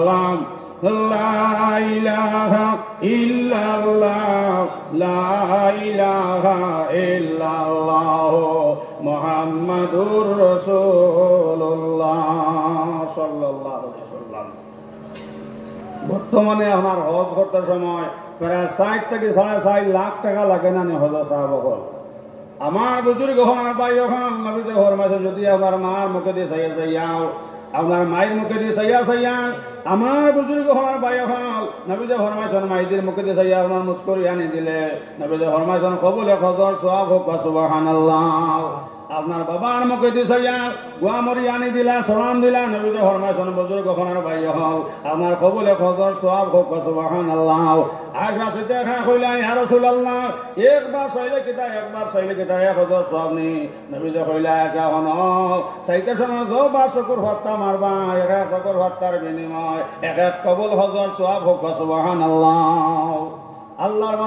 লা ইলাহা ইল্লাল্লাহ লা ইলাহা ইল্লাল্লাহ মুহাম্মাদুর রাসূলুল্লাহ সাল্লাল্লাহু আলাইহি ওয়াসাল্লাম। বর্তমানে আমার হজ করতে সময় প্রায় 60 থেকে 4.5 লাখ টাকা লাগে না হজ সাহাবগণ। আমার বুজুর্গ হওয়ার ভাই যখন নবীতে ফরমাইছে যদি আমার মার মুখে দিয়ে চাইয়া চাইয়াও আপনার মায়ের মুখে দিয়ে চাইয়া চাইয়া আমার বুজুর্গ হওয়ার ভাই হল নবীতে ফরমাইছেন মাইদের মুখে দিয়ে চাইয়া আপনার মুস্করি আনি দিলে নবীতে ফরমাইছেন কবুল হজর সওয়াব হোক সুবহানাল্লাহ। আপনার বাবার মুখে দিয়ে চাইয়া গোয়া মরি আনি দিলা সালাম দিলা নবীতে ফরমাইছেন বুজুর্গ হওয়ার ভাই হল আপনার কবুল হজর সওয়াব হোক সুবহানাল্লাহ। আশা সিদ্ধা খা কইলা ইয়া রাসূলুল্লাহ একবার চাইলে কিতা একবার চাইলে কিতা 1000 সওয়াব নি নবীতে কইলা আশা হন চাইতে সময় যবার শুকর হত্যা মারবা এক শুকর হত্যার বিনিময় এক কবুল হজর সওয়াব হোক সুবহানাল্লাহ। আল্লাহর